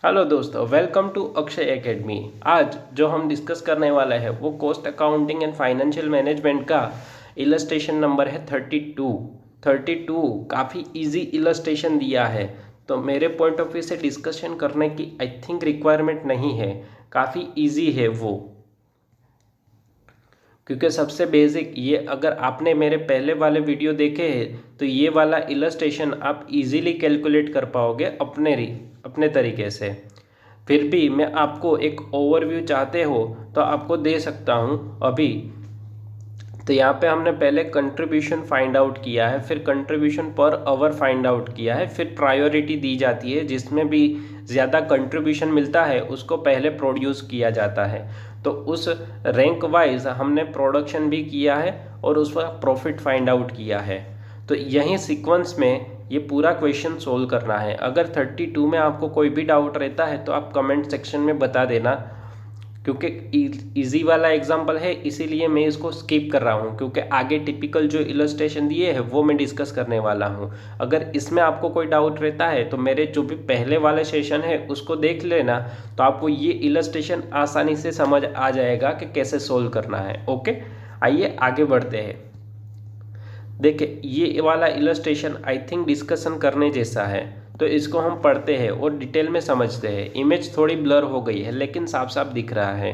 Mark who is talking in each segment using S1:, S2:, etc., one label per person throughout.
S1: Hello दोस्तों, welcome to Akshay academy. आज जो हम डिस्कस करने वाले हैं वो cost accounting and financial management का इलस्ट्रेशन नंबर है 32। 32 काफ़ी इजी इलस्ट्रेशन दिया है, तो मेरे पॉइंट ऑफ व्यू से डिस्कशन करने की आई थिंक रिक्वायरमेंट नहीं है। काफ़ी इजी है वो, क्योंकि सबसे बेसिक ये, अगर आपने मेरे पहले वाले वीडियो देखे हैं तो ये वाला इलस्ट्रेशन आप इजीली कैलकुलेट कर पाओगे अपने तरीके से। फिर भी मैं आपको एक ओवरव्यू चाहते हो तो आपको दे सकता हूँ अभी। तो यहाँ पे हमने पहले कंट्रीब्यूशन फाइंड आउट किया है, फिर contribution per hour find out किया है, फिर प्रायोरिटी दी जाती है, जिसमें भी ज़्यादा कंट्रीब्यूशन मिलता है उसको पहले प्रोड्यूस किया जाता है। तो उस रैंक वाइज हमने प्रोडक्शन भी किया है और उसका प्रॉफिट फाइंड आउट किया है। तो यही सीक्वेंस में ये पूरा क्वेश्चन सोल्व करना है। अगर 32 में आपको कोई भी डाउट रहता है तो आप कमेंट सेक्शन में बता देना, क्योंकि इजी वाला एग्जांपल है इसीलिए मैं इसको स्किप कर रहा हूँ, क्योंकि आगे टिपिकल जो इलस्ट्रेशन दिए हैं वो मैं डिस्कस करने वाला हूँ। अगर इसमें आपको कोई डाउट रहता है तो मेरे जो भी पहले वाले सेशन है उसको देख लेना, तो आपको ये इलस्ट्रेशन आसानी से समझ आ जाएगा कि कैसे सोल्व करना है। ओके, आइए आगे बढ़ते हैं। देखिए ये वाला इलस्ट्रेशन आई थिंक डिस्कशन करने जैसा है, तो इसको हम पढ़ते हैं और डिटेल में समझते हैं। इमेज थोड़ी ब्लर हो गई है लेकिन साफ साफ दिख रहा है।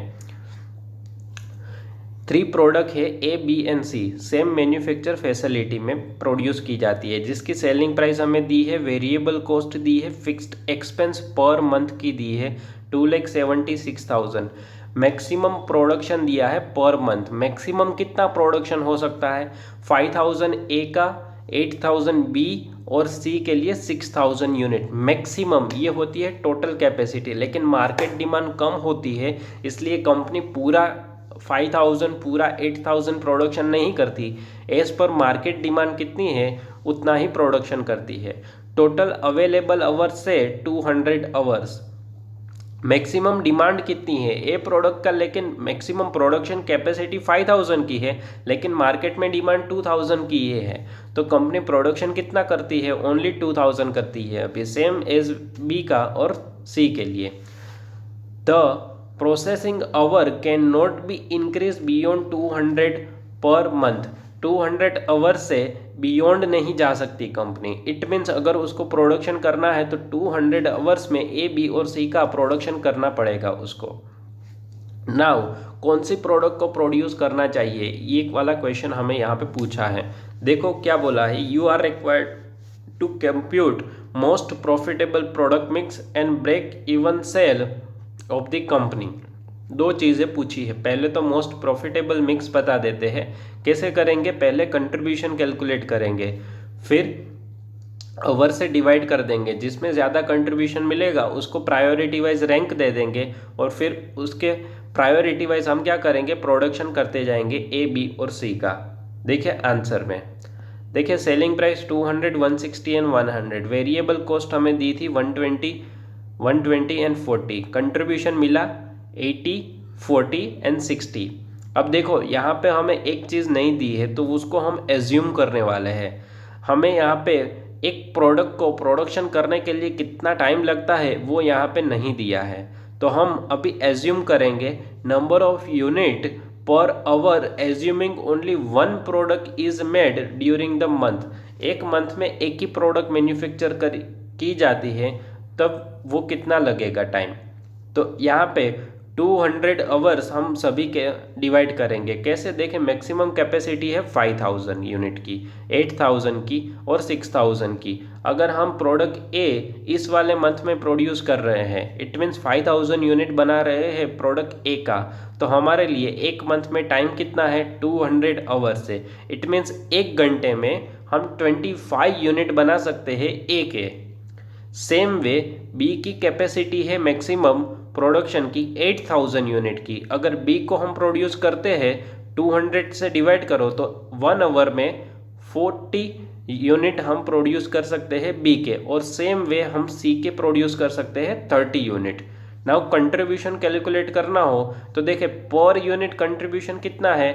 S1: 3 प्रोडक्ट है A B and C, same manufacture facility में प्रोड्यूस की जाती है, जिसकी सेलिंग प्राइस हमें दी है, वेरिएबल कॉस्ट दी है, फिक्स्ड एक्सपेंस पर मंथ की दी है 2,76,000। मैक्सिमम प्रोडक्शन दिया है पर मंथ। मैक्सिमम कितना प्रोडक्शन हो सकता है? 5,000 ए का, 8,000 बी और सी के लिए 6,000 यूनिट मैक्सिमम। ये होती है टोटल कैपेसिटी, लेकिन मार्केट डिमांड कम होती है इसलिए कंपनी पूरा 5,000 पूरा 8,000 प्रोडक्शन नहीं करती। एज पर मार्केट डिमांड कितनी है उतना ही प्रोडक्शन करती है। टोटल अवेलेबल आवर्स से 200 आवर्स। मैक्सिमम डिमांड कितनी है ए प्रोडक्ट का, लेकिन मैक्सिमम प्रोडक्शन कैपेसिटी 5,000 की है लेकिन मार्केट में डिमांड 2,000 की ये है, तो कंपनी प्रोडक्शन कितना करती है? ओनली 2,000 करती है। अभी सेम एज बी का और सी के लिए। The processing hour can not be increase beyond 200 पर मंथ। 200 आवर से बियॉन्ड नहीं जा सकती कंपनी। इट मीन्स अगर उसको प्रोडक्शन करना है तो 200 आवर्स में ए बी और सी का प्रोडक्शन करना पड़ेगा उसको। नाउ कौन सी प्रोडक्ट को प्रोड्यूस करना चाहिए, ये वाला क्वेश्चन हमें यहाँ पे पूछा है। देखो क्या बोला है, you are required to compute most profitable product mix and break even sale of the company. दो चीज़ें पूछी है। पहले तो मोस्ट प्रॉफिटेबल मिक्स बता देते हैं। कैसे करेंगे? पहले कंट्रीब्यूशन कैलकुलेट करेंगे, फिर ओवर से डिवाइड कर देंगे, जिसमें ज़्यादा कंट्रीब्यूशन मिलेगा उसको प्रायोरिटी वाइज रैंक दे देंगे, और फिर उसके प्रायोरिटी वाइज हम क्या करेंगे? प्रोडक्शन करते जाएंगे ए बी और सी का। देखिए आंसर में, देखिए selling price 200, 160 and 100। Variable cost हमें दी थी 120 एंड 40। कंट्रीब्यूशन मिला 80, 40 एंड 60। अब देखो यहाँ पे हमें एक चीज़ नहीं दी है तो उसको हम एज्यूम करने वाले हैं। हमें यहाँ पे एक प्रोडक्ट को प्रोडक्शन करने के लिए कितना टाइम लगता है वो यहाँ पे नहीं दिया है, तो हम अभी एज्यूम करेंगे number of unit per hour assuming only one product is made during the month. एक मंथ में एक ही प्रोडक्ट मैन्युफैक्चर की जाती है, तब वो कितना लगेगा टाइम? तो यहाँ पे 200 आवर्स हम सभी के डिवाइड करेंगे। कैसे? देखें, मैक्सिमम कैपेसिटी है 5,000 यूनिट की, 8,000 की और 6,000 की। अगर हम प्रोडक्ट ए इस वाले मंथ में प्रोड्यूस कर रहे हैं, इट मीन्स 5,000 यूनिट बना रहे हैं प्रोडक्ट ए का, तो हमारे लिए एक मंथ में टाइम कितना है? 200 आवर्स है। इट मीन्स एक घंटे में हम 25 यूनिट बना सकते हैं ए के। सेम वे बी की कैपेसिटी है मैक्सिमम प्रोडक्शन की 8,000 यूनिट की। अगर बी को हम प्रोड्यूस करते हैं 200 से डिवाइड करो तो 1 आवर में 40 यूनिट हम प्रोड्यूस कर सकते हैं बी के, और सेम वे हम सी के प्रोड्यूस कर सकते हैं 30 यूनिट। नाउ कंट्रीब्यूशन कैलकुलेट करना हो तो देखें पर यूनिट कंट्रीब्यूशन कितना है?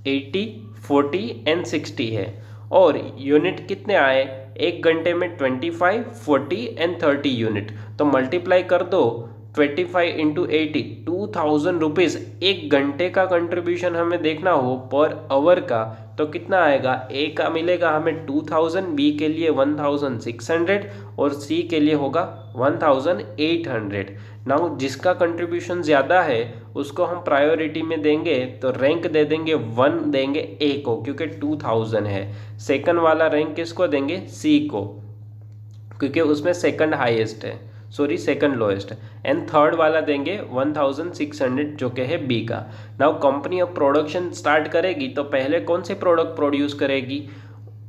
S1: 80, 40 एंड 60 है, और यूनिट कितने आए, एक घंटे में 25, 40 एंड 30 यूनिट। तो मल्टीप्लाई कर दो 25 इंटू 80, 2000 रुपीज़ एक घंटे का कंट्रीब्यूशन हमें देखना हो पर आवर का, तो कितना आएगा, ए का मिलेगा हमें 2000, बी के लिए 1600 और सी के लिए होगा 1800। नाउ जिसका कंट्रीब्यूशन ज़्यादा है उसको हम प्रायोरिटी में देंगे, तो रैंक दे देंगे 1 देंगे ए को क्योंकि 2000 है। सेकंड वाला रैंक किसको देंगे, सी को, क्योंकि उसमें सेकंड हाईएस्ट है, सॉरी सेकंड लोएस्ट है। एंड थर्ड वाला देंगे 1600 जो कि है बी का। नाउ कंपनी अब प्रोडक्शन स्टार्ट करेगी तो पहले कौन से प्रोडक्ट प्रोड्यूस करेगी,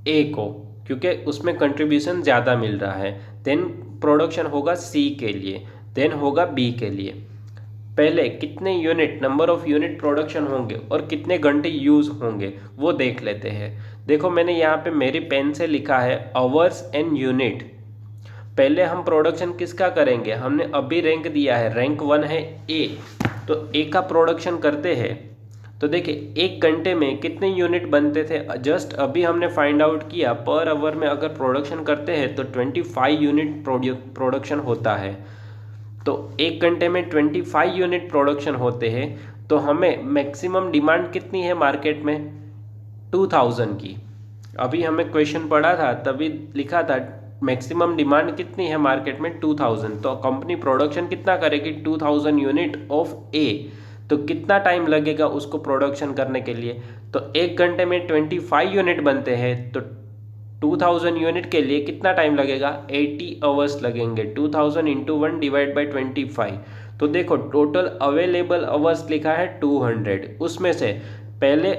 S1: ए को, क्योंकि उसमें कंट्रीब्यूशन ज़्यादा मिल रहा है। देन प्रोडक्शन होगा सी के लिए, देन होगा बी के लिए। पहले कितने unit, number of unit production होंगे और कितने घंटे यूज़ होंगे वो देख लेते हैं। देखो मैंने यहाँ पे मेरी पेन से लिखा है आवर्स एंड यूनिट। पहले हम प्रोडक्शन किसका करेंगे, हमने अभी रैंक दिया है, रैंक 1 है ए, तो ए का प्रोडक्शन करते हैं। तो देखिए एक घंटे में कितने यूनिट बनते थे, जस्ट अभी हमने फाइंड आउट किया, पर आवर में अगर प्रोडक्शन करते हैं तो 25 यूनिट प्रोडक्शन होता है। तो एक घंटे में 25 यूनिट प्रोडक्शन होते हैं, तो हमें मैक्सिमम डिमांड कितनी है मार्केट में, 2000 की। अभी हमें क्वेश्चन पढ़ा था तभी लिखा था मैक्सिमम डिमांड कितनी है मार्केट में, 2000। तो कंपनी प्रोडक्शन कितना करेगी, 2000 यूनिट ऑफ ए। तो कितना टाइम लगेगा उसको प्रोडक्शन करने के लिए, तो एक घंटे में 25 यूनिट बनते हैं, तो 2000 यूनिट के लिए कितना टाइम लगेगा, 80 आवर्स लगेंगे। 2000 इंटू 1 डिवाइड बाई 25। तो देखो टोटल अवेलेबल आवर्स लिखा है 200, उसमें से पहले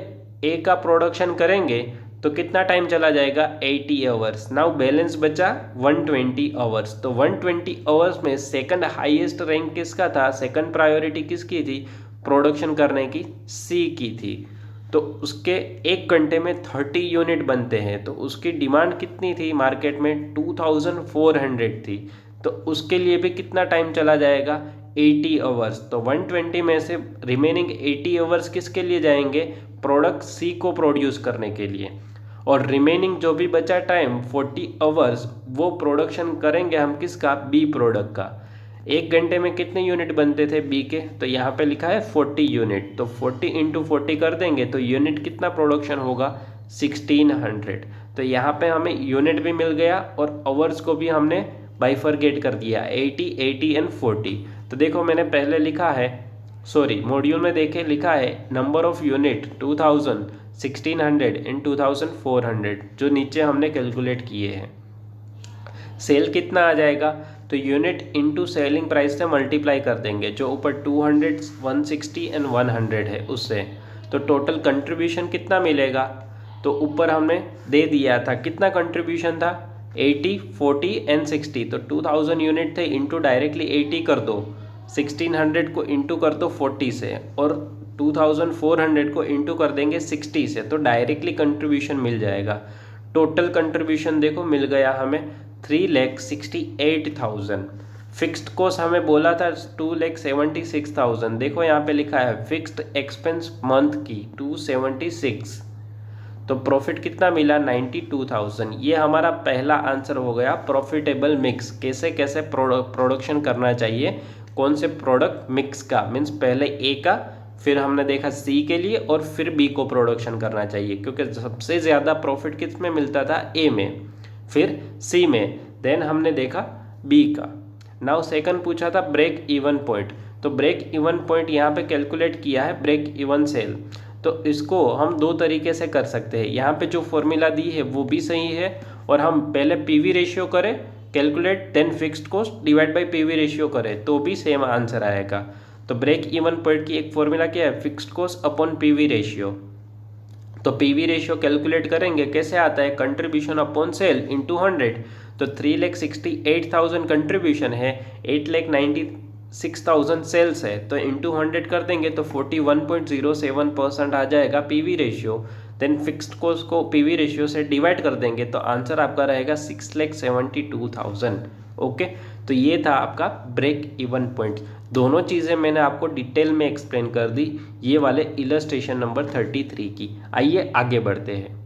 S1: ए का प्रोडक्शन करेंगे तो कितना टाइम चला जाएगा, 80 आवर्स। नाउ बैलेंस बचा 120 आवर्स। तो 120 आवर्स में सेकंड हाईएस्ट रैंक किसका था, सेकंड प्रायोरिटी किसकी थी, प्रोडक्शन करने की सी की थी। तो उसके एक घंटे में 30 यूनिट बनते हैं, तो उसकी डिमांड कितनी थी मार्केट में, 2400 थी। तो उसके लिए भी कितना टाइम चला जाएगा, 80 आवर्स। तो 120 में से रिमेनिंग 80 आवर्स किसके लिए जाएंगे, प्रोडक्ट सी को प्रोड्यूस करने के लिए। और रिमेनिंग जो भी बचा टाइम 40 आवर्स वो प्रोडक्शन करेंगे हम किसका, बी प्रोडक्ट का। एक घंटे में कितने यूनिट बनते थे बी के, तो यहाँ पे लिखा है 40 यूनिट। तो 40 इंटू 40 कर देंगे तो यूनिट कितना प्रोडक्शन होगा, 1600। तो यहाँ पे हमें यूनिट भी मिल गया और आवर्स को भी हमने बाइफरगेट कर दिया, 80, 80 एंड 40। तो देखो मैंने पहले लिखा है, सॉरी मॉड्यूल में देखे लिखा है नंबर ऑफ यूनिट 2000, 1600 एंड 2400 जो नीचे हमने कैलकुलेट किए हैं। सेल कितना आ जाएगा, तो यूनिट इनटू सेलिंग प्राइस से मल्टीप्लाई कर देंगे, जो ऊपर 200, 160 एंड 100 है उससे। तो टोटल कंट्रीब्यूशन कितना मिलेगा, तो ऊपर हमने दे दिया था कितना कंट्रीब्यूशन था, 80, 40 एंड 60। तो 2000 यूनिट थे, इंटू डायरेक्टली 80 कर दो, 1600 को इंटू कर दो 40 से, और 2400 को इंटू कर देंगे 60 से, तो डायरेक्टली कंट्रीब्यूशन मिल जाएगा। टोटल कंट्रीब्यूशन देखो मिल गया हमें 3,68,000। फिक्स्ड कॉस्ट हमें बोला था 2,76,000। देखो यहाँ पे लिखा है फिक्स्ड एक्सपेंस मंथ की 276। तो प्रॉफिट कितना मिला, 92,000। ये हमारा पहला आंसर हो गया। प्रॉफिटेबल मिक्स, कैसे कैसे प्रोडक्शन करना चाहिए, कौन से प्रोडक्ट मिक्स का, मीन्स पहले ए का, फिर हमने देखा सी के लिए और फिर बी को प्रोडक्शन करना चाहिए, क्योंकि सबसे ज़्यादा प्रॉफिट किस में मिलता था, ए में, फिर सी में, देन हमने देखा बी का। नाउ सेकंड पूछा था ब्रेक इवन पॉइंट। तो ब्रेक इवन पॉइंट यहाँ पे कैलकुलेट किया है ब्रेक इवन सेल। तो इसको हम दो तरीके से कर सकते हैं। यहाँ पे जो फॉर्मूला दी है वो भी सही है, और हम पहले पीवी रेशियो करें calculate, then fixed cost divide by PV ratio करें तो भी सेम आंसर आएगा। तो ब्रेक इवन पॉइंट की एक फॉर्मूला क्या है, fixed cost upon PV ratio. तो पीवी रेशियो कैलकुलेट करेंगे, कैसे आता है, कंट्रीब्यूशन अपॉन सेल इनटू 100। तो 3,68,000 कंट्रीब्यूशन है, 8,96,000 सेल्स है, तो इंटू 100 कर देंगे तो 41.07% आ जाएगा PV ratio. Then fixed cost को पीवी रेशियो से डिवाइड कर देंगे तो आंसर आपका रहेगा 6,72,000। ओके, तो ये था आपका ब्रेक इवन पॉइंट। दोनों चीज़ें मैंने आपको डिटेल में एक्सप्लेन कर दी, ये वाले इलस्ट्रेशन नंबर 33 की। आइए आगे बढ़ते हैं।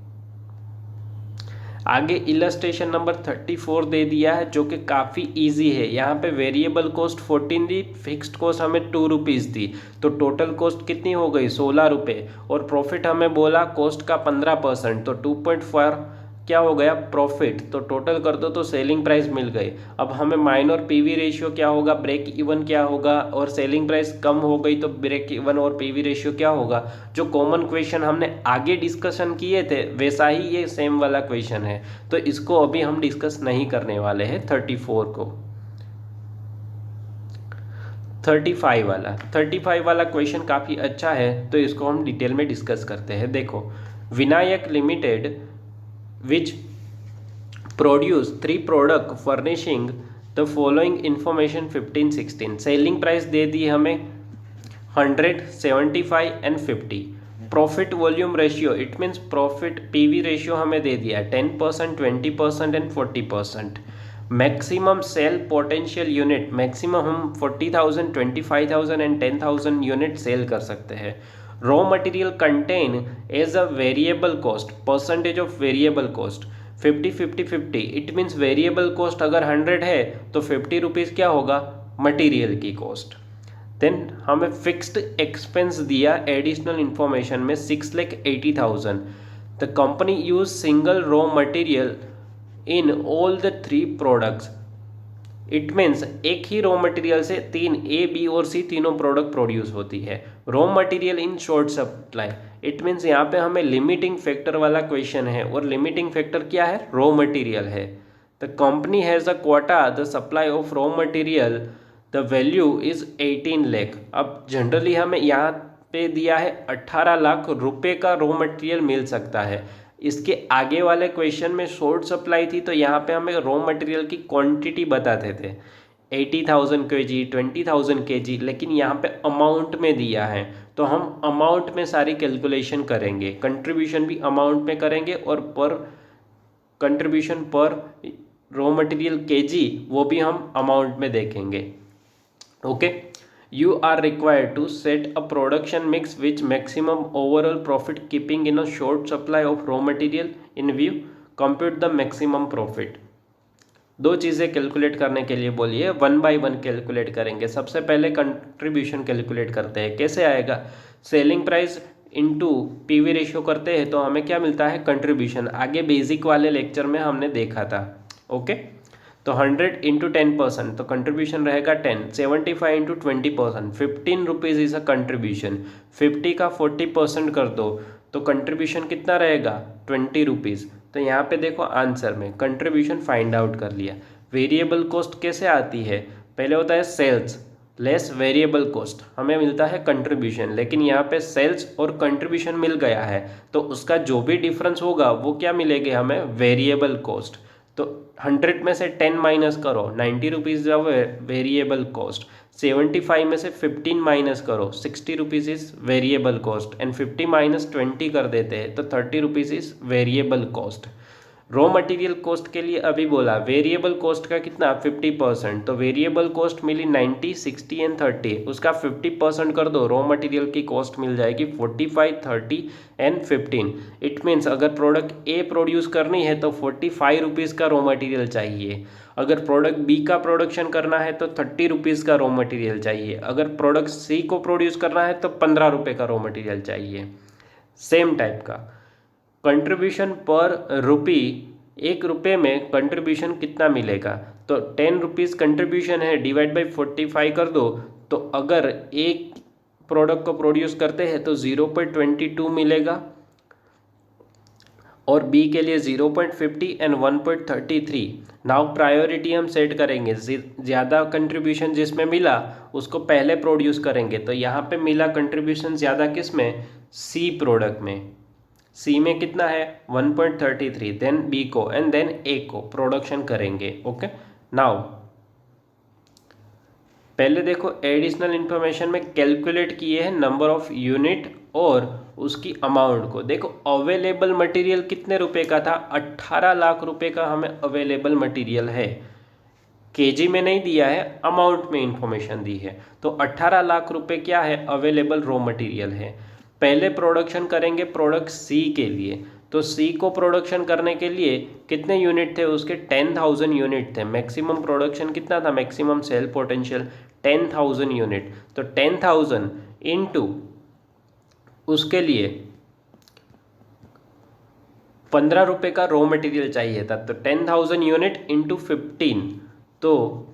S1: आगे इलस्ट्रेशन नंबर 34 दे दिया है जो कि काफ़ी इजी है। यहाँ पे वेरिएबल कॉस्ट 14 दी, फिक्स्ड कॉस्ट हमें 2 रुपीज़ दी, तो टोटल कॉस्ट कितनी हो गई 16 रुपये, और प्रॉफिट हमें बोला कॉस्ट का 15%, तो 2.4 क्या हो गया प्रॉफिट, तो टोटल कर दो तो सेलिंग प्राइस मिल गई। अब हमें माइनर पीवी रेशियो क्या होगा, ब्रेक इवन क्या होगा, और सेलिंग प्राइस कम हो गई तो ब्रेक इवन और पीवी रेशियो क्या होगा। जो कॉमन क्वेश्चन हमने आगे डिस्कशन किए थे वैसा ही ये सेम वाला क्वेश्चन है, तो इसको अभी हम डिस्कस नहीं करने वाले हैं 34 को। 35 वाला क्वेश्चन काफ़ी अच्छा है, तो इसको हम डिटेल में डिस्कस करते हैं। देखो, Vinayak limited which produce 3 product furnishing the following information 15-16, selling price दे दी हमें 100, 75 and 50। Profit volume ratio, it means profit PV ratio हमें दे दिया 10%, 20% and 40%। Maximum sale potential unit, maximum हम 40,000, 25,000 एंड 10,000 यूनिट सेल कर सकते हैं। Raw material content as a variable cost, percentage of variable cost 50, 50, 50, it means variable cost अगर 100 है तो 50 रुपीज़ क्या होगा मटेरियल की कॉस्ट। देन हमें फिक्स्ड एक्सपेंस दिया एडिशनल इंफॉर्मेशन में 6,80,000। The company use single raw material in all the 3 products, it means एक ही रॉ मटेरियल से 3 ए बी और सी तीनों प्रोडक्ट प्रोड्यूस होती है। Raw material in short supply, it means यहाँ पे हमें लिमिटिंग फैक्टर वाला क्वेश्चन है, और लिमिटिंग फैक्टर क्या है रॉ मटेरियल है। The company has a quota the supply of raw material, the value is 18 lakh. अब जनरली हमें यहाँ पे दिया है 18 लाख रुपए का रॉ मटेरियल मिल सकता है। इसके आगे वाले क्वेश्चन में शॉर्ट सप्लाई थी तो यहाँ पे हमें रॉ मटेरियल की क्वांटिटी बताते थे 80,000 kg, 20,000 kg, लेकिन यहाँ पे अमाउंट में दिया है तो हम अमाउंट में सारी कैलकुलेशन करेंगे, कंट्रीब्यूशन भी अमाउंट में करेंगे और पर कंट्रीब्यूशन पर रॉ मटेरियल केजी वो भी हम अमाउंट में देखेंगे। Okay, you are required to set a production mix which maximum overall profit keeping in a short supply of raw material in view, compute the maximum profit। दो चीज़ें calculate करने के लिए बोलिए, 1 by 1 कैलकुलेट करेंगे। सबसे पहले कंट्रीब्यूशन कैलकुलेट करते हैं, कैसे आएगा selling price into PV ratio करते हैं तो हमें क्या मिलता है कंट्रीब्यूशन, आगे बेसिक वाले लेक्चर में हमने देखा था। ओके, तो 100 इंटू 10% तो कंट्रीब्यूशन रहेगा 10, 75 into 20%, 15 rupees is a contribution, 50 का 40% कर दो तो कंट्रीब्यूशन कितना रहेगा 20 रुपीज़। तो यहाँ पे देखो आंसर में कंट्रीब्यूशन फाइंड आउट कर लिया। वेरिएबल कॉस्ट कैसे आती है, पहले होता है सेल्स लेस वेरिएबल कॉस्ट, हमें मिलता है कंट्रीब्यूशन, लेकिन यहाँ पे सेल्स और कंट्रीब्यूशन मिल गया है तो उसका जो भी डिफरेंस होगा वो क्या मिलेगी हमें वेरिएबल कॉस्ट। तो 100 में से 10 माइनस करो 90 रुपीज़ वेरिएबल कॉस्ट, 75 में से 15 माइनस करो 60 rupees is variable cost, and 50 minus 20 कर देते हैं तो 30 rupees is variable cost. Raw material cost के लिए अभी बोला वेरिएबल कॉस्ट का कितना 50%, तो वेरिएबल कॉस्ट मिली 90, 60 एंड 30, उसका 50% कर दो रॉ मटेरियल की कॉस्ट मिल जाएगी 45, 30 एंड 15। इट मीन्स अगर प्रोडक्ट ए प्रोड्यूस करनी है तो 45 रुपीज़ का रॉ मटेरियल चाहिए, अगर प्रोडक्ट बी का प्रोडक्शन करना है तो 30 रुपीज़ का रॉ मटेरियल चाहिए, अगर प्रोडक्ट सी को प्रोड्यूस करना है तो 15 रुपये का रॉ मटेरियल चाहिए। सेम टाइप का कंट्रीब्यूशन पर रुपी, 1 रुपये में कंट्रीब्यूशन कितना मिलेगा, तो 10 रुपीज़ कंट्रीब्यूशन है डिवाइड बाई 45 कर दो, तो अगर एक प्रोडक्ट को प्रोड्यूस करते हैं तो 0.22 मिलेगा, और बी के लिए 0.50 एंड 1.33। नाउ प्रायोरिटी हम सेट करेंगे, ज़्यादा कंट्रीब्यूशन जिसमें मिला उसको पहले प्रोड्यूस करेंगे, तो यहाँ पे मिला कंट्रीब्यूशन ज़्यादा किस में सी प्रोडक्ट में, सी में कितना है 1.33, देन बी को एंड देन ए को प्रोडक्शन करेंगे। ओके, नाउ पहले देखो एडिशनल इंफॉर्मेशन में कैलकुलेट किए हैं नंबर ऑफ यूनिट और उसकी अमाउंट को। देखो अवेलेबल मटेरियल कितने रुपए का था 18 लाख रुपए का हमें अवेलेबल मटेरियल है, केजी में नहीं दिया है अमाउंट में इंफॉर्मेशन दी है, तो 18 लाख रुपए क्या है अवेलेबल रॉ मटेरियल है। पहले प्रोडक्शन करेंगे प्रोडक्ट सी के लिए, तो सी को प्रोडक्शन करने के लिए कितने यूनिट थे उसके, 10,000 यूनिट थे। मैक्सिमम प्रोडक्शन कितना था, मैक्सिमम सेल पोटेंशियल 10,000 यूनिट। तो 10,000 इंटू उसके लिए 15 रुपये का रॉ मटेरियल चाहिए था, तो 10,000 यूनिट इंटू 15, तो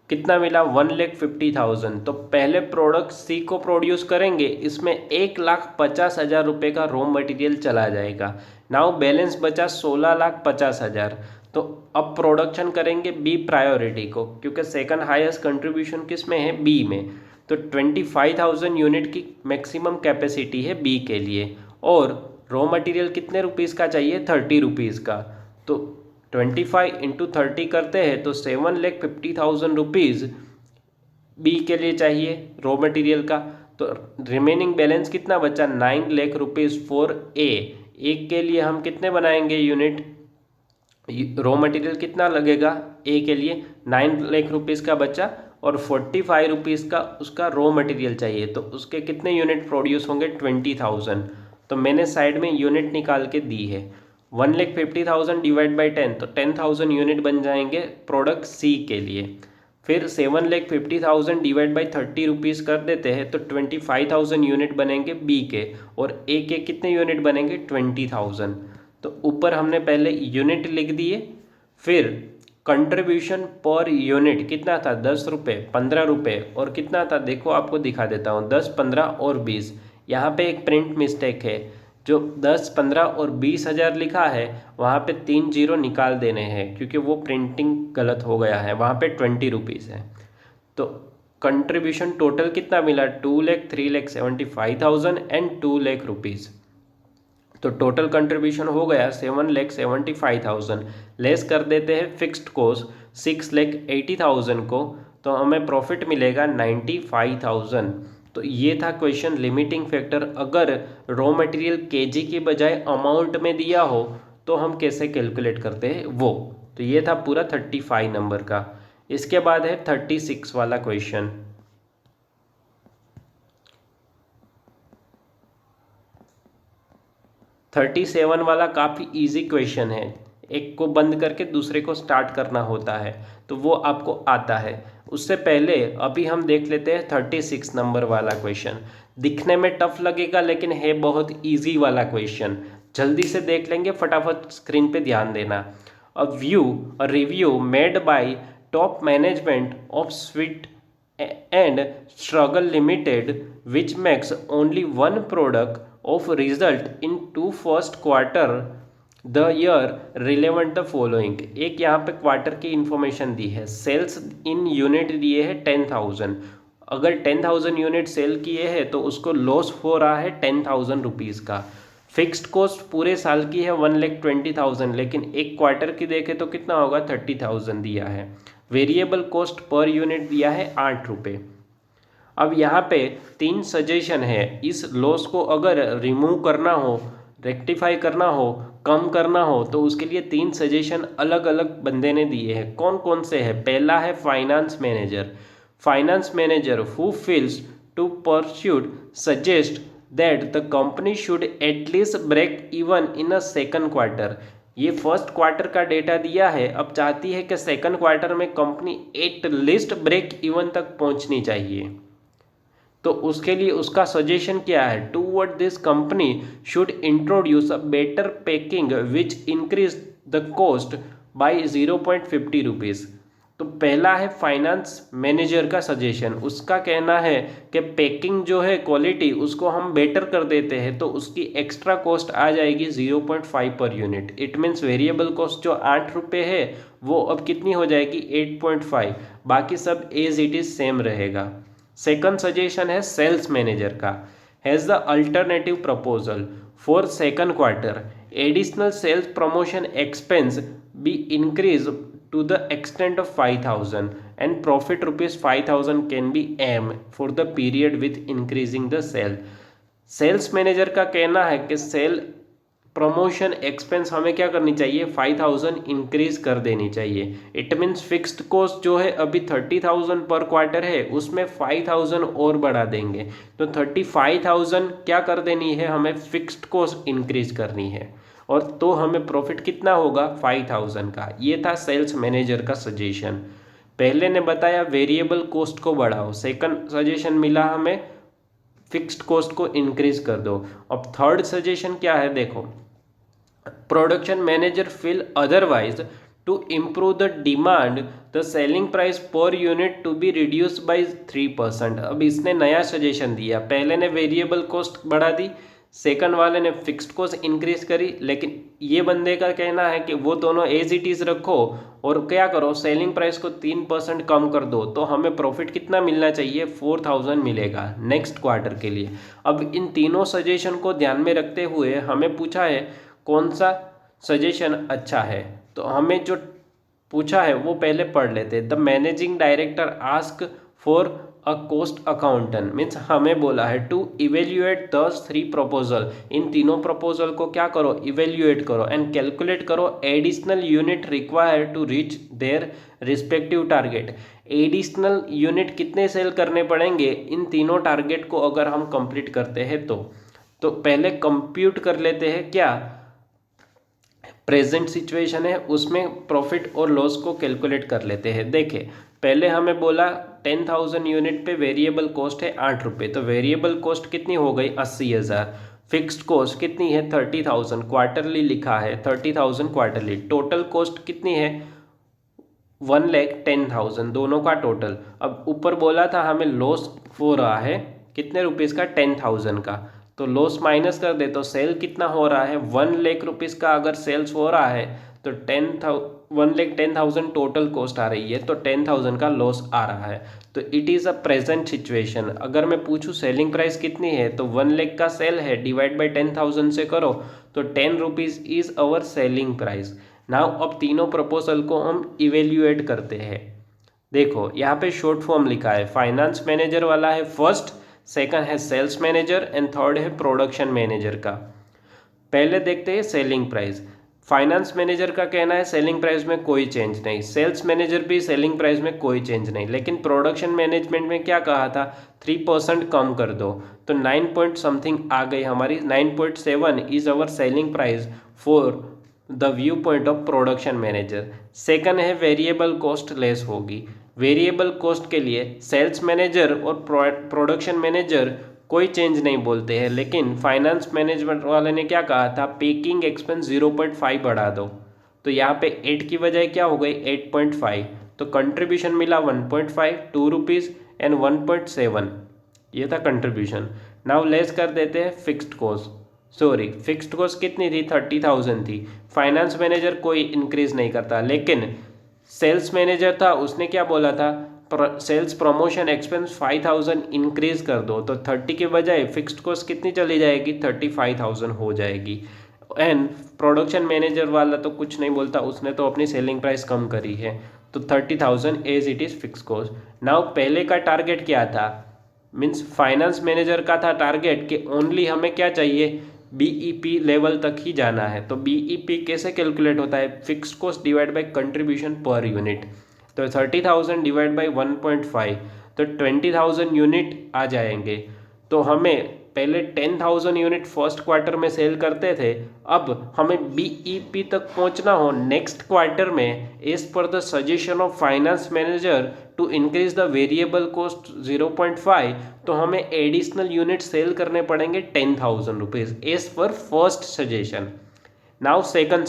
S1: कितना मिला, 1,50,000। तो पहले प्रोडक्ट सी को प्रोड्यूस करेंगे, इसमें 1,50,000 रुपये का रॉ मटेरियल चला जाएगा। नाउ बैलेंस बचा 16,50,000। तो अब प्रोडक्शन करेंगे बी प्रायोरिटी को, क्योंकि सेकंड हाईएस्ट कंट्रीब्यूशन किस में है, बी में। तो 25,000 यूनिट की मैक्सिमम कैपेसिटी है बी के लिए, और रॉ मटेरियल कितने रुपीज़ का चाहिए, 30 रुपीज़ का। तो 25 इंटू 30 करते हैं तो 7,50,000 रुपीज़ बी के लिए चाहिए रॉ मटेरियल का। तो रिमेनिंग बैलेंस कितना बचा, 9 लाख रुपीज़ फॉर ए के लिए हम कितने बनाएंगे यूनिट, रॉ मटेरियल कितना लगेगा ए के लिए, 9 लाख रुपीज़ का बचा, और 45 रुपीज़ का उसका रॉ मटेरियल चाहिए। तो उसके कितने यूनिट प्रोड्यूस होंगे, 20,000। तो मैंने साइड में यूनिट निकाल के दी है, 1,50,000 डिवाइड बाई 10, तो 10,000 यूनिट बन जाएंगे प्रोडक्ट सी के लिए। फिर 7,50,000 डिवाइड बाई 30 रुपीज़ कर देते हैं, तो 25,000 यूनिट बनेंगे बी के, और ए के कितने यूनिट बनेंगे, 20,000। तो ऊपर हमने पहले यूनिट लिख दिए, फिर कंट्रीब्यूशन पर यूनिट कितना था, 10 रुपये, 15 रुपये, और कितना था देखो आपको दिखा देता हूँ, 10, 15 और 20। यहाँ पे एक प्रिंट मिस्टेक है, जो 10, 15 और 20,000 लिखा है वहाँ पे 3 जीरो निकाल देने हैं, क्योंकि वो प्रिंटिंग गलत हो गया है, वहाँ पे 20 रुपीज़ है। तो कंट्रीब्यूशन टोटल कितना मिला, 2,03,75,000 एंड 2 लाख रुपीज़। तो टोटल कंट्रीब्यूशन हो गया 7,75,000। लेस कर देते हैं फिक्स्ड कॉस्ट 6,80,000 को, तो हमें प्रॉफिट मिलेगा 95,000। तो ये था क्वेश्चन लिमिटिंग फैक्टर। अगर रॉ मटेरियल केजी की बजाय अमाउंट में दिया हो तो हम कैसे कैलकुलेट करते हैं वो। तो ये था पूरा 35 नंबर का। इसके बाद है 36 वाला क्वेश्चन। थर्टी सेवन वाला काफ़ी इजी क्वेश्चन है, एक को बंद करके दूसरे को स्टार्ट करना होता है, तो वो आपको आता है। उससे पहले अभी हम देख लेते हैं 36 नंबर वाला क्वेश्चन। दिखने में टफ लगेगा लेकिन है बहुत इजी वाला क्वेश्चन, जल्दी से देख लेंगे, फटाफट स्क्रीन पे ध्यान देना। A review made by top management of sweet and struggle limited which makes only one product of result in two first quarter the year relevant the following। एक यहाँ पे क्वार्टर की इंफॉर्मेशन दी है, सेल्स इन यूनिट दिए है 10,000। अगर 10,000 unit cell किए हैं तो उसको लॉस हो रहा है 10,000 रुपीज़ का। फिक्स्ड कॉस्ट पूरे साल की है 1,20,000, लेकिन एक क्वार्टर की देखे तो कितना होगा, 30,000 दिया है। वेरिएबल कॉस्ट पर यूनिट दिया है 8 रुपये। अब यहाँ पे 3 सजेशन है, इस लॉस को अगर रिमूव करना हो, रेक्टिफाई करना हो, कम करना हो, तो उसके लिए 3 सजेशन अलग अलग बंदे ने दिए हैं। कौन कौन से हैं, पहला है finance manager. Finance manager who feels to persuade suggest that the company should at least break even in a second quarter. ये फर्स्ट क्वार्टर का डेटा दिया है, अब चाहती है कि सेकंड क्वार्टर में कंपनी एटलीस्ट ब्रेक इवन तक पहुंचनी चाहिए। तो उसके लिए उसका सजेशन क्या है, toward this company should introduce a better packing which increase the cost by 0.50 rupees. तो पहला है फाइनेंस मैनेजर का सजेशन, उसका कहना है कि पैकिंग जो है क्वालिटी उसको हम बेटर कर देते हैं तो उसकी एक्स्ट्रा कॉस्ट आ जाएगी 0.5 per unit. It means variable cost जो 8 रुपये है वो अब कितनी हो जाएगी, 8.5, बाकी सब एज इट इज़ सेम रहेगा। सेकंड सजेशन है सेल्स मैनेजर का, has the alternative proposal for second quarter additional sales promotion expense be increase to the extent of 5,000 and profit rupees 5,000 can be aimed for the period with increasing the sale। Sales manager का कहना है कि cell promotion expense हमें क्या करनी चाहिए, 5000 increase कर देनी चाहिए। इट मीन्स फिक्स्ड कॉस्ट जो है अभी 30,000 पर क्वार्टर है, उसमें 5000 और बढ़ा देंगे, तो 35,000 क्या कर देनी है, हमें फिक्स्ड कॉस्ट इंक्रीज करनी है, और तो हमें प्रॉफिट कितना होगा, 5000 का। ये था सेल्स मैनेजर का सजेशन। पहले ने बताया वेरिएबल कॉस्ट को बढ़ाओ, सेकंड सजेशन मिला हमें फिक्स्ड कॉस्ट को इंक्रीज कर दो। अब थर्ड सजेशन क्या है, देखो, production manager feel otherwise to improve the demand the selling price per unit to be reduce by 3%। अब इसने नया सजेशन दिया, पहले ने वेरिएबल कॉस्ट बढ़ा दी, सेकंड वाले ने फिक्स्ड कॉस्ट इंक्रीज करी, लेकिन ये बंदे का कहना है कि वो दोनों एज इट इज रखो और क्या करो, सेलिंग प्राइस को 3% कम कर दो, तो हमें प्रॉफिट कितना मिलना चाहिए, 4000 मिलेगा नेक्स्ट क्वार्टर के लिए। अब इन तीनों सजेशन को ध्यान में रखते हुए हमें पूछा है कौन सा सजेशन अच्छा है, तो हमें जो पूछा है वो पहले पढ़ लेते हैं। The managing director ask for a cost accountant, means हमें बोला है टू इवेल्युएट द 3 प्रपोजल, इन तीनों प्रपोजल को क्या करो, इवेल्युएट करो एंड कैलकुलेट करो additional unit required to reach their respective target. Additional unit कितने सेल करने पड़ेंगे इन तीनों टारगेट को अगर हम कंप्लीट करते हैं तो पहले कंप्यूट कर लेते हैं क्या प्रेजेंट सिचुएशन है, उसमें प्रॉफिट और लॉस को कैलकुलेट कर लेते हैं। देखिए पहले हमें बोला 10,000 यूनिट पे वेरिएबल कॉस्ट है 8 रुपये, तो वेरिएबल कॉस्ट कितनी हो गई 80,000, फिक्स्ड कॉस्ट कितनी है 30,000, क्वार्टरली लिखा है 30,000 क्वार्टरली, टोटल कॉस्ट कितनी है 1,10,000, दोनों का टोटल। अब ऊपर बोला था हमें लॉस हो रहा है कितने रुपीज़ का, 10,000 का, तो लॉस माइनस कर दे तो सेल कितना हो रहा है 1,00,000 रुपीज़ का। अगर सेल्स हो रहा है तो 1,10,000 टोटल कॉस्ट आ रही है, तो 10,000 का लॉस आ रहा है, तो it is a present situation. अगर मैं पूछूं सेलिंग प्राइस कितनी है, तो 1,00,000 का सेल है, डिवाइड बाई 10,000 से करो तो 10 rupees is our selling price. Now अब तीनों प्रपोजल को हम इवेल्युएट करते हैं। देखो यहाँ पे शॉर्ट फॉर्म लिखा है, फाइनेंस मैनेजर वाला है फर्स्ट, सेकंड है सेल्स मैनेजर एंड थर्ड है प्रोडक्शन मैनेजर का। पहले देखते हैं सेलिंग प्राइस। फाइनेंस मैनेजर का कहना है सेलिंग प्राइस में कोई चेंज नहीं, सेल्स मैनेजर भी सेलिंग प्राइस में कोई चेंज नहीं, लेकिन प्रोडक्शन मैनेजमेंट में क्या कहा था 3% कम कर दो, तो 9 पॉइंट समथिंग आ गई हमारी, 9.7 is our selling price for the view point of production manager. Second है वेरिएबल कॉस्ट लेस होगी, वेरिएबल कॉस्ट के लिए सेल्स मैनेजर और प्रोडक्शन मैनेजर कोई चेंज नहीं बोलते हैं, लेकिन फाइनेंस मैनेजमेंट वाले ने क्या कहा था पेकिंग एक्सपेंस 0.5 बढ़ा दो, तो यहाँ पे 8 की बजाय क्या हो गई 8.5, तो कंट्रीब्यूशन मिला 1.5, 2 रुपीज़ एंड 1.7, ये था कंट्रीब्यूशन। नाउ लेस कर देते हैं fixed cost, sorry fixed cost कितनी थी 30,000 थी, फाइनेंस मैनेजर कोई इंक्रीज नहीं करता, लेकिन सेल्स मैनेजर था उसने क्या बोला था सेल्स प्रमोशन एक्सपेंस 5,000 इंक्रीज कर दो, तो 30 के बजाय फिक्स्ड कॉस्ट कितनी चली जाएगी 35,000 हो जाएगी। एंड प्रोडक्शन मैनेजर वाला तो कुछ नहीं बोलता, उसने तो अपनी सेलिंग प्राइस कम करी है, तो 30,000 as it is fix cost. Now पहले का टारगेट क्या था, मीन्स फाइनेंस मैनेजर का था टारगेट कि ओनली हमें क्या चाहिए बीईपी लेवल तक ही जाना है, तो बीईपी कैसे कैलकुलेट होता है fixed cost divide by contribution per unit, तो 30,000 डिवाइड बाई 1.5, तो 20,000 यूनिट आ जाएंगे। तो हमें पहले 10,000 यूनिट फर्स्ट क्वार्टर में सेल करते थे, अब हमें बीईपी तक पहुंचना हो नेक्स्ट क्वार्टर में, as per the suggestion of finance manager to increase the variable cost 0.5, तो हमें एडिशनल यूनिट सेल करने पड़ेंगे 10,000 rupees as per first suggestion. Now second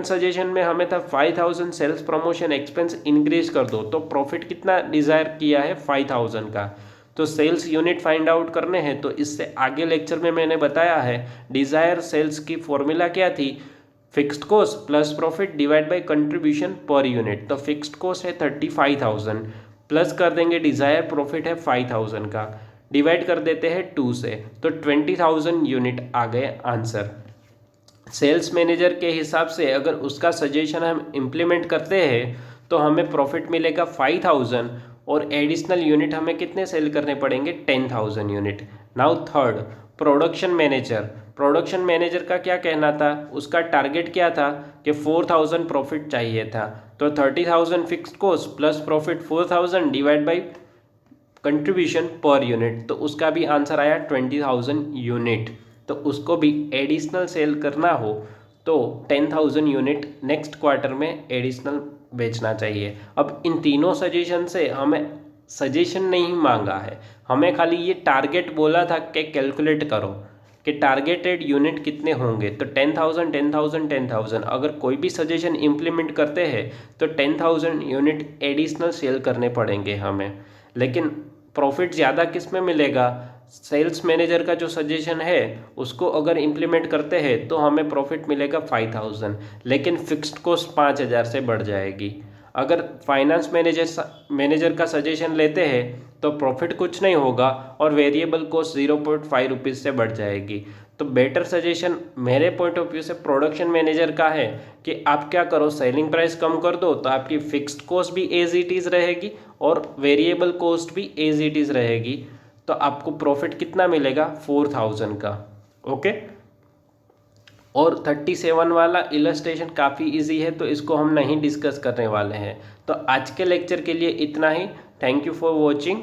S1: suggestion में हमें था 5,000 सेल्स प्रमोशन एक्सपेंस इंक्रीज कर दो, तो प्रॉफिट कितना डिज़ायर किया है 5,000 का, तो सेल्स यूनिट फाइंड आउट करने हैं, तो इससे आगे लेक्चर में मैंने बताया है डिज़ायर सेल्स की फॉर्मूला क्या थी fixed cost plus profit divide by contribution per unit, तो फिक्स्ड कॉस्ट है 35,000 प्लस कर देंगे डिज़ायर प्रॉफिट है 5,000 का, डिवाइड कर देते हैं 2 से, तो 20,000 यूनिट आ गए आंसर। सेल्स मैनेजर के हिसाब से अगर उसका सजेशन हम इम्प्लीमेंट करते हैं तो हमें प्रॉफिट मिलेगा 5,000 और एडिशनल यूनिट हमें कितने सेल करने पड़ेंगे 10,000 unit. Now third production production manager का क्या कहना था, उसका टारगेट क्या था कि 4000 प्रॉफिट चाहिए था, तो 30,000 fixed cost plus profit 4000 divide by contribution per unit, तो उसका भी आंसर आया 20,000 यूनिट। तो उसको भी एडिशनल सेल करना हो तो 10,000 यूनिट नेक्स्ट क्वार्टर में एडिशनल बेचना चाहिए। अब इन तीनों सजेशन से हमें सजेशन नहीं मांगा है, हमें खाली ये टारगेट बोला था कि कैलकुलेट करो कि टारगेटेड यूनिट कितने होंगे, तो 10,000 10,000 10,000। अगर कोई भी सजेशन इम्प्लीमेंट करते हैं तो 10,000 यूनिट एडिशनल सेल करने पड़ेंगे हमें। लेकिन प्रॉफिट ज़्यादा किस में मिलेगा, सेल्स मैनेजर का जो सजेशन है उसको अगर इम्प्लीमेंट करते हैं तो हमें प्रॉफिट मिलेगा 5,000, लेकिन फिक्स्ड कॉस्ट 5,000 से बढ़ जाएगी। अगर फाइनेंस मैनेजर का सजेशन लेते हैं तो प्रॉफिट कुछ नहीं होगा और वेरिएबल कॉस्ट 0.5 रुपीज़ से बढ़ जाएगी। तो बेटर सजेशन मेरे पॉइंट ऑफ व्यू से प्रोडक्शन मैनेजर का है कि आप क्या करो, सेलिंग प्राइस कम कर दो तो आपकी फिक्स्ड कॉस्ट भी एज इट इज़ रहेगी और वेरिएबल कॉस्ट भी एज इट इज़ रहेगी, तो आपको प्रॉफिट कितना मिलेगा 4,000 का। ओके, और 37 वाला इलस्ट्रेशन काफ़ी इजी है तो इसको हम नहीं डिस्कस करने वाले हैं। तो आज के लेक्चर के लिए इतना ही। Thank you for watching.